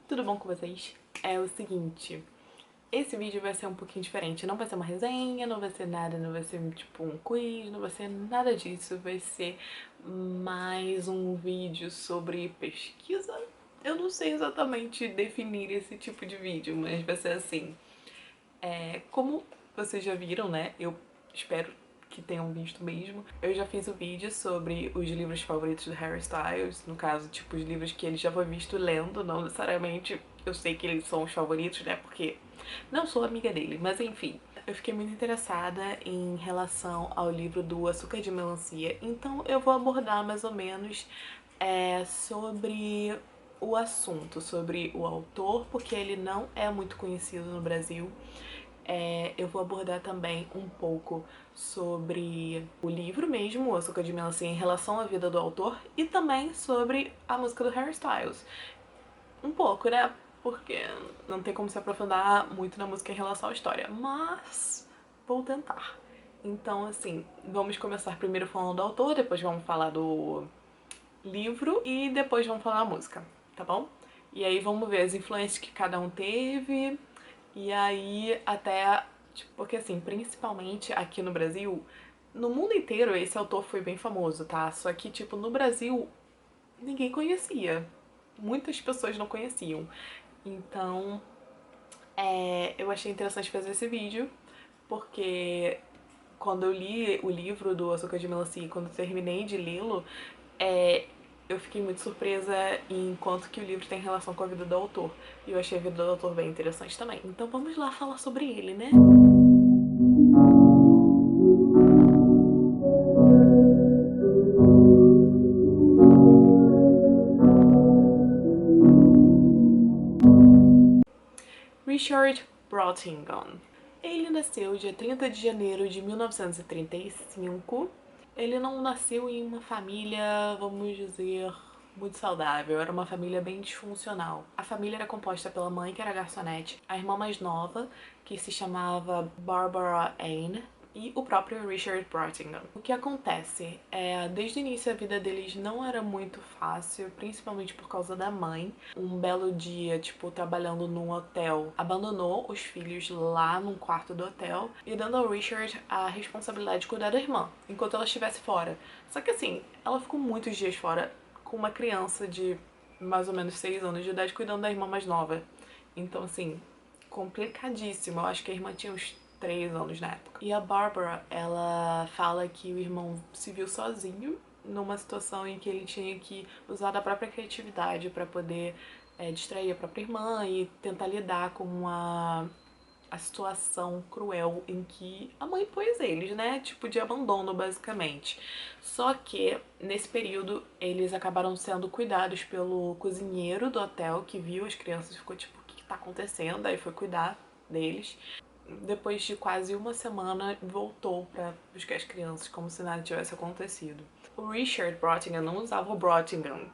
tudo bom com vocês? É o seguinte, esse vídeo vai ser um pouquinho diferente, não vai ser uma resenha, não vai ser nada, não vai ser tipo um quiz, não vai ser nada disso, vai ser mais um vídeo sobre pesquisa. Eu não sei exatamente definir esse tipo de vídeo, mas vai ser assim. Como vocês já viram, né? Eu espero que tenham visto mesmo. Eu já fiz o vídeo sobre os livros favoritos do Harry Styles, no caso, tipo, os livros que ele já foi visto lendo, não necessariamente eu sei que eles são os favoritos, né? Porque não sou amiga dele, mas enfim. Eu fiquei muito interessada em relação ao livro do Açúcar de Melancia, então eu vou abordar mais ou menos sobre o assunto, sobre o autor, porque ele não é muito conhecido no Brasil. Eu vou abordar também um pouco sobre o livro mesmo, O Açúcar de Melancia, em relação à vida do autor, e também sobre a música do Harry Styles. Um pouco, né? Porque não tem como se aprofundar muito na música em relação à história, mas vou tentar. Então, assim, vamos começar primeiro falando do autor, depois vamos falar do livro e depois vamos falar da música, tá bom? E aí vamos ver as influências que cada um teve, e aí até, tipo, porque assim, principalmente aqui no Brasil, no mundo inteiro esse autor foi bem famoso, tá? Só que, tipo, no Brasil ninguém conhecia. Muitas pessoas não conheciam. Então, eu achei interessante fazer esse vídeo, porque quando eu li o livro do Açúcar de Melancia, quando eu terminei de lê-lo, eu fiquei muito surpresa em quanto que o livro tem relação com a vida do autor. E eu achei a vida do autor bem interessante também. Então vamos lá falar sobre ele, né? Richard Brottingham. Ele nasceu dia 30 de janeiro de 1935. Ele não nasceu em uma família, vamos dizer, muito saudável. Era uma família bem disfuncional. A família era composta pela mãe, que era garçonete, a irmã mais nova, que se chamava Barbara Ann, e o próprio Richard Brottingham. O que acontece é, desde o início a vida deles não era muito fácil, principalmente por causa da mãe. Um belo dia, tipo, trabalhando num hotel, abandonou os filhos lá num quarto do hotel e dando ao Richard a responsabilidade de cuidar da irmã, enquanto ela estivesse fora. Só que assim, ela ficou muitos dias fora com uma criança de mais ou menos 6 anos de idade cuidando da irmã mais nova. Então, assim, complicadíssimo. Eu acho que a irmã tinha uns 3 anos na época. E a Barbara, ela fala que o irmão se viu sozinho numa situação em que ele tinha que usar da própria criatividade para poder distrair a própria irmã e tentar lidar com a situação cruel em que a mãe pôs eles, né? Tipo de abandono, basicamente. Só que, nesse período, eles acabaram sendo cuidados pelo cozinheiro do hotel, que viu as crianças e ficou tipo, o que tá acontecendo? Aí foi cuidar deles. Depois de quase uma semana, voltou pra buscar as crianças, como se nada tivesse acontecido. O Richard Brottingham não usava o Brottingham.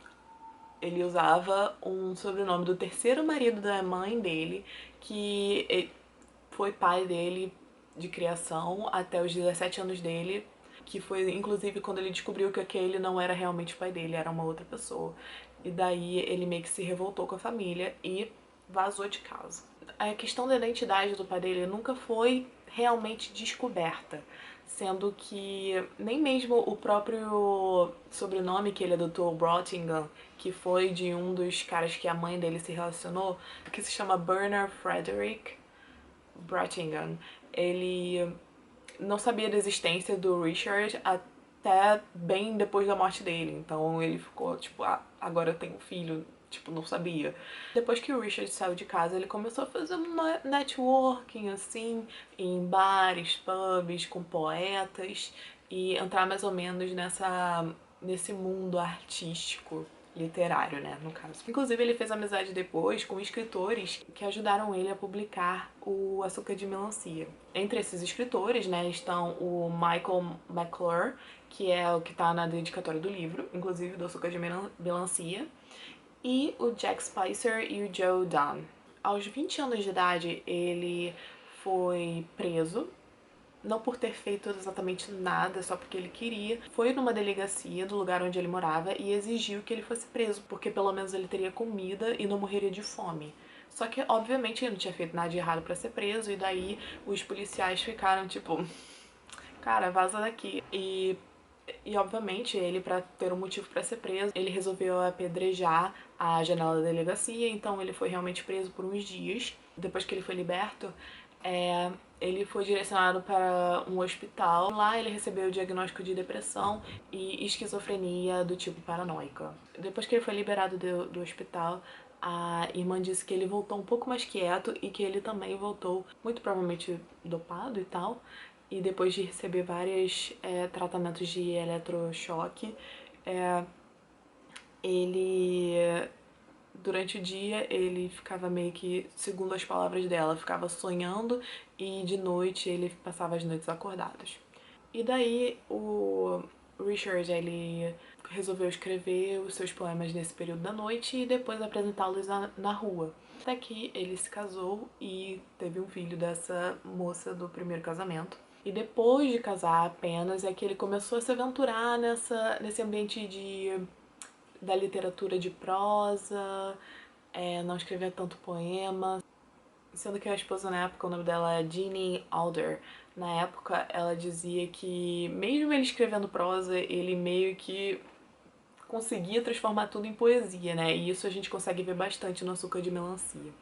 Ele usava um sobrenome do terceiro marido da mãe dele, que foi pai dele de criação até os 17 anos dele, que foi inclusive quando ele descobriu que aquele não era realmente o pai dele, era uma outra pessoa. E daí ele meio que se revoltou com a família e vazou de casa. A questão da identidade do pai dele nunca foi realmente descoberta, sendo que nem mesmo o próprio sobrenome que ele adotou, Brottingham, que foi de um dos caras que a mãe dele se relacionou, que se chama Bernard Frederick Brottingham, ele não sabia da existência do Richard até bem depois da morte dele. Então ele ficou tipo, ah, agora eu tenho um filho. Tipo, não sabia. Depois que o Richard saiu de casa, ele começou a fazer um networking, assim, em bares, pubs, com poetas, e entrar mais ou menos nesse mundo artístico, literário, né, no caso. Inclusive, ele fez amizade depois com escritores que ajudaram ele a publicar o Açúcar de Melancia. Entre esses escritores, né, estão o Michael McClure, que é o que está na dedicatória do livro, inclusive do Açúcar de Melancia, e o Jack Spicer e o Joe Dunn. Aos 20 anos de idade, ele foi preso não por ter feito exatamente nada, só porque ele queria, foi numa delegacia do lugar onde ele morava e exigiu que ele fosse preso, porque pelo menos ele teria comida e não morreria de fome. Só que, obviamente, ele não tinha feito nada de errado pra ser preso, e daí os policiais ficaram tipo, cara, vaza daqui. E obviamente, ele, pra ter um motivo pra ser preso, ele resolveu apedrejar a janela da delegacia, então ele foi realmente preso por uns dias. Depois que ele foi liberto, ele foi direcionado para um hospital. Lá ele recebeu o diagnóstico de depressão e esquizofrenia do tipo paranoica. Depois que ele foi liberado do hospital, a irmã disse que ele voltou um pouco mais quieto e que ele também voltou, muito provavelmente dopado e tal. E depois de receber vários tratamentos de eletrochoque, ele durante o dia ele ficava meio que, segundo as palavras dela, ficava sonhando, e de noite ele passava as noites acordados. E daí o Richard, ele resolveu escrever os seus poemas nesse período da noite e depois apresentá-los na rua. Até que ele se casou e teve um filho dessa moça do primeiro casamento. E depois de casar apenas é que ele começou a se aventurar nesse ambiente da literatura de prosa, não escrevia tanto poema, sendo que a esposa na época, o nome dela é Jeannie Alder. Na época, ela dizia que mesmo ele escrevendo prosa, ele meio que conseguia transformar tudo em poesia, né? E isso a gente consegue ver bastante no Açúcar de Melancia.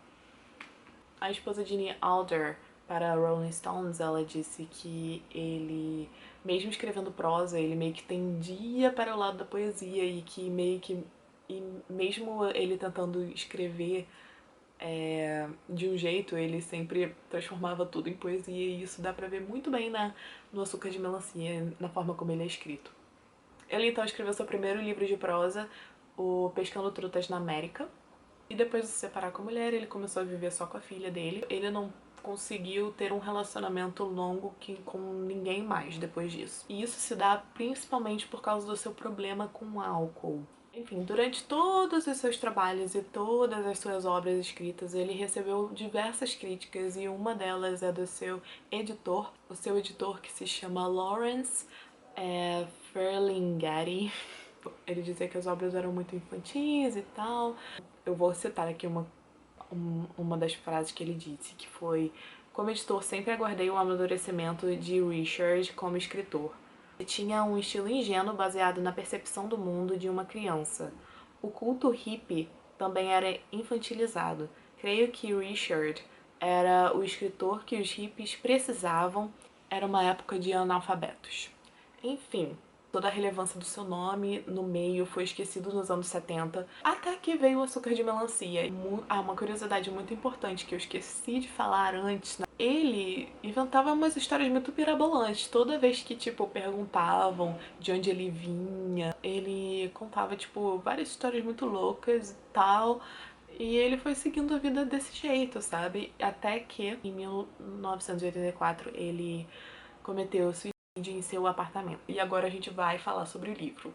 A esposa de Jeannie Alder, para Rolling Stones, ela disse que ele, mesmo escrevendo prosa, ele meio que tendia para o lado da poesia e que e mesmo ele tentando escrever de um jeito, ele sempre transformava tudo em poesia, e isso dá pra ver muito bem no Açúcar de Melancia, na forma como ele é escrito. Ele então escreveu seu primeiro livro de prosa, o Pescando Trutas na América, e depois de se separar com a mulher, ele começou a viver só com a filha dele. Ele não conseguiu ter um relacionamento longo com ninguém mais depois disso. E isso se dá principalmente por causa do seu problema com o álcool. Enfim, durante todos os seus trabalhos e todas as suas obras escritas, ele recebeu diversas críticas, e uma delas é do seu editor, o seu editor, que se chama Lawrence Ferlinghetti. Ele dizia que as obras eram muito infantis e tal. Eu vou citar aqui uma das frases que ele disse, que foi: como editor, sempre aguardei o amadurecimento de Richard como escritor. Ele tinha um estilo ingênuo baseado na percepção do mundo de uma criança. O culto hippie também era infantilizado. Creio que Richard era o escritor que os hippies precisavam. Era uma época de analfabetos. Enfim, toda a relevância do seu nome no meio foi esquecido nos anos 70, até que veio o Açúcar de Melancia. Uma curiosidade muito importante que eu esqueci de falar antes: ele inventava umas histórias muito pirabolantes. Toda vez que, tipo, perguntavam de onde ele vinha, ele contava, tipo, várias histórias muito loucas e tal. E ele foi seguindo a vida desse jeito, sabe? Até que, em 1984, ele cometeu suicídio em seu apartamento. E agora a gente vai falar sobre o livro.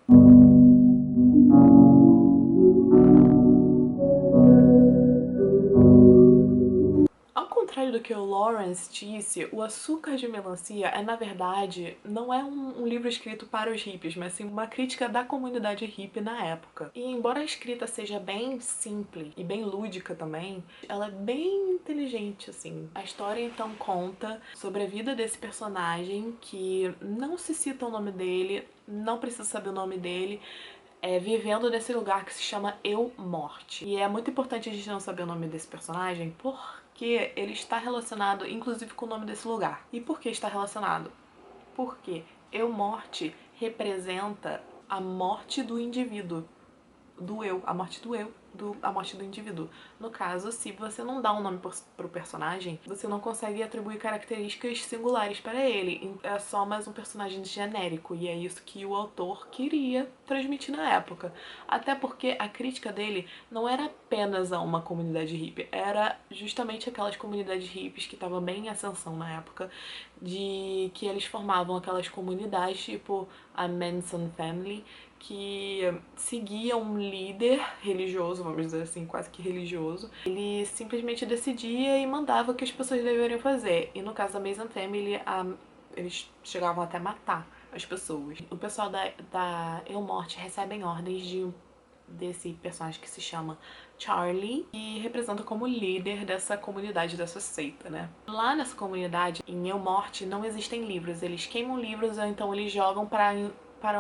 Ao contrário do que o Lawrence disse, o Açúcar de Melancia na verdade, não é um livro escrito para os hippies, mas sim uma crítica da comunidade hippie na época. E embora a escrita seja bem simples e bem lúdica também, ela é bem inteligente, assim. A história então conta sobre a vida desse personagem, que não se cita o nome dele, não precisa saber o nome dele, vivendo nesse lugar que se chama Eu Morte. E é muito importante a gente não saber o nome desse personagem, porque ele está relacionado, inclusive, com o nome desse lugar. E por que está relacionado? Porque Eu Morte representa a morte do indivíduo, do eu, a morte do eu, a morte do indivíduo. No caso, se você não dá um nome pro personagem, você não consegue atribuir características singulares para ele. É só mais um personagem genérico, e é isso que o autor queria transmitir na época. Até porque a crítica dele não era apenas a uma comunidade hippie, era justamente aquelas comunidades hippies que estavam bem em ascensão na época, de que eles formavam aquelas comunidades tipo a Manson Family, que seguia um líder religioso, vamos dizer assim, quase que religioso. Ele simplesmente decidia e mandava o que as pessoas deveriam fazer. E no caso da Manson Family, eles chegavam até a matar as pessoas. O pessoal da Eumorte recebem ordens desse personagem que se chama Charlie e representa como líder dessa comunidade, dessa seita, né? Lá nessa comunidade, em Eumorte, não existem livros. Eles queimam livros ou então eles jogam para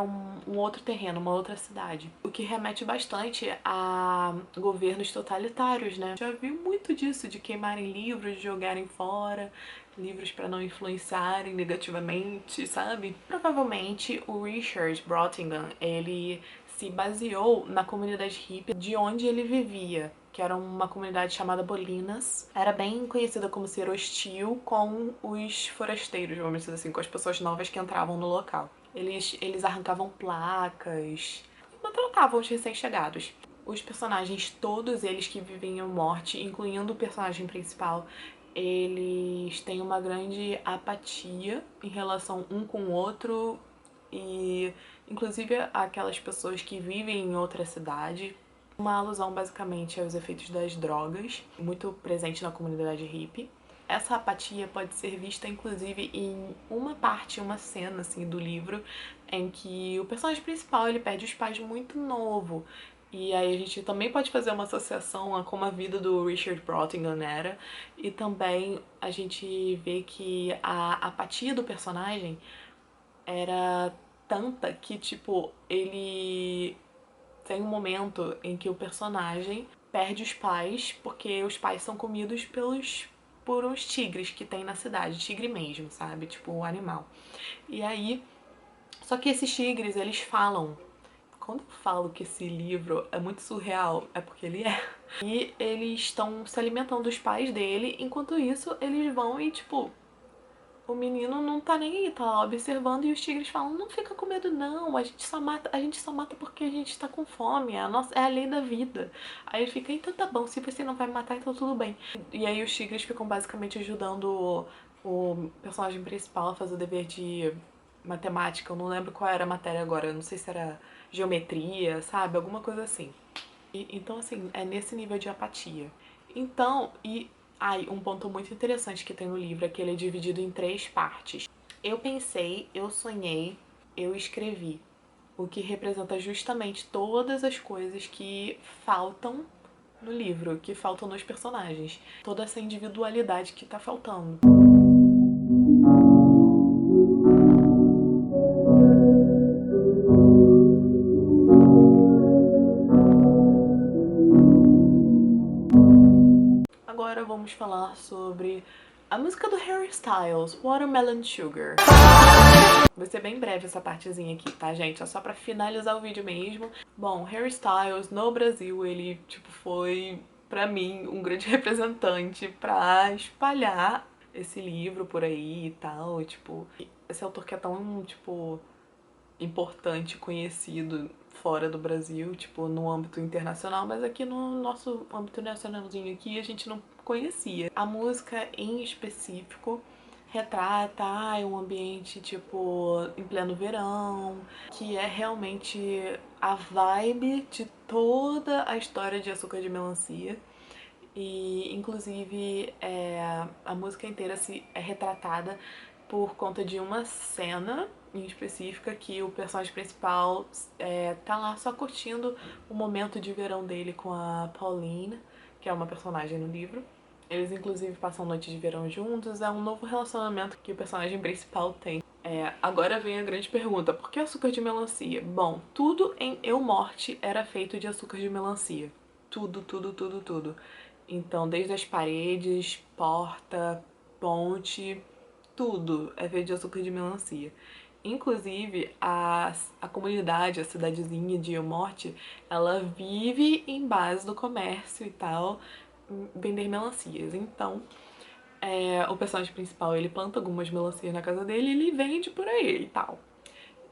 um outro terreno, uma outra cidade. O que remete bastante a governos totalitários, né? Já vi muito disso, de queimarem livros, de jogarem fora, livros para não influenciarem negativamente, sabe? Provavelmente o Richard Brottingham, ele se baseou na comunidade hippie de onde ele vivia, que era uma comunidade chamada Bolinas. Era bem conhecida como ser hostil com os forasteiros, vamos dizer assim, com as pessoas novas que entravam no local. Eles arrancavam placas, maltratavam os recém-chegados. Os personagens, todos eles que vivem em morte, incluindo o personagem principal, eles têm uma grande apatia em relação um com o outro e inclusive aquelas pessoas que vivem em outra cidade. Uma alusão basicamente aos efeitos das drogas, muito presente na comunidade hippie. Essa apatia pode ser vista inclusive em uma parte, uma cena assim do livro em que o personagem principal ele perde os pais muito novo. E aí a gente também pode fazer uma associação a como a vida do Richard Brottingham era. E também a gente vê que a apatia do personagem era tanta que, tipo, ele tem um momento em que o personagem perde os pais porque os pais são comidos por uns tigres que tem na cidade, tigre mesmo, sabe? Tipo, um animal. E aí, só que esses tigres, eles falam. Quando eu falo que esse livro é muito surreal, é porque ele é. E eles estão se alimentando dos pais dele, enquanto isso eles vão e, tipo, o menino não tá nem aí, tá lá observando e os tigres falam, não fica com medo não, a gente só mata porque a gente tá com fome, é a lei da vida. Aí ele fica, então tá bom, se você não vai me matar, então tudo bem. E aí os tigres ficam basicamente ajudando o personagem principal a fazer o dever de matemática, eu não lembro qual era a matéria agora, eu não sei se era geometria, sabe, alguma coisa assim. Então, assim, é nesse nível de apatia. Então, um ponto muito interessante que tem no livro é que ele é dividido em 3 partes. Eu pensei, eu sonhei, eu escrevi. O que representa justamente todas as coisas que faltam no livro, que faltam nos personagens. Toda essa individualidade que tá faltando. Agora vamos falar sobre a música do Harry Styles, Watermelon Sugar. Vai ser bem breve essa partezinha aqui, tá, gente? É só pra finalizar o vídeo mesmo. Bom, Harry Styles, no Brasil, ele, tipo, foi, pra mim, um grande representante pra espalhar esse livro por aí e tal. E, tipo, esse autor que é tão, tipo, importante, conhecido fora do Brasil, tipo, no âmbito internacional, mas aqui no nosso âmbito nacionalzinho aqui a gente não conhecia. A música em específico retrata um ambiente tipo em pleno verão, que é realmente a vibe de toda a história de Açúcar de Melancia. E inclusive a música inteira é retratada por conta de uma cena em específica que o personagem principal tá lá só curtindo o momento de verão dele com a Pauline, que é uma personagem no livro. Eles inclusive passam noite de verão juntos, é um novo relacionamento que o personagem principal tem. Agora vem a grande pergunta, por que açúcar de melancia? Bom, tudo em Eu Morte era feito de açúcar de melancia. Tudo, tudo, tudo, tudo. Então, desde as paredes, porta, ponte, tudo é feito de açúcar de melancia. Inclusive, a comunidade, a cidadezinha de El Morte, ela vive em base do comércio e tal, vender melancias. Então, o personagem principal, ele planta algumas melancias na casa dele e ele vende por aí e tal.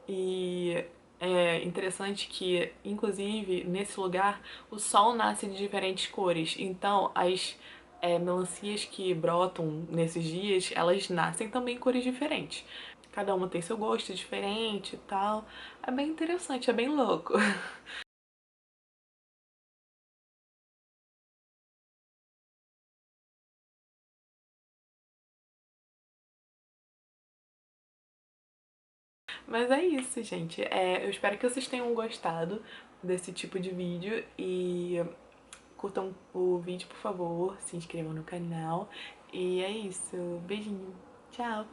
E é interessante que, inclusive, nesse lugar, o sol nasce de diferentes cores. Então, as melancias que brotam nesses dias, elas nascem também em cores diferentes. Cada uma tem seu gosto diferente e tal. É bem interessante, é bem louco. Mas é isso, gente. Eu espero que vocês tenham gostado desse tipo de vídeo e curtam o vídeo, por favor, se inscrevam no canal. E é isso. Beijinho. Tchau!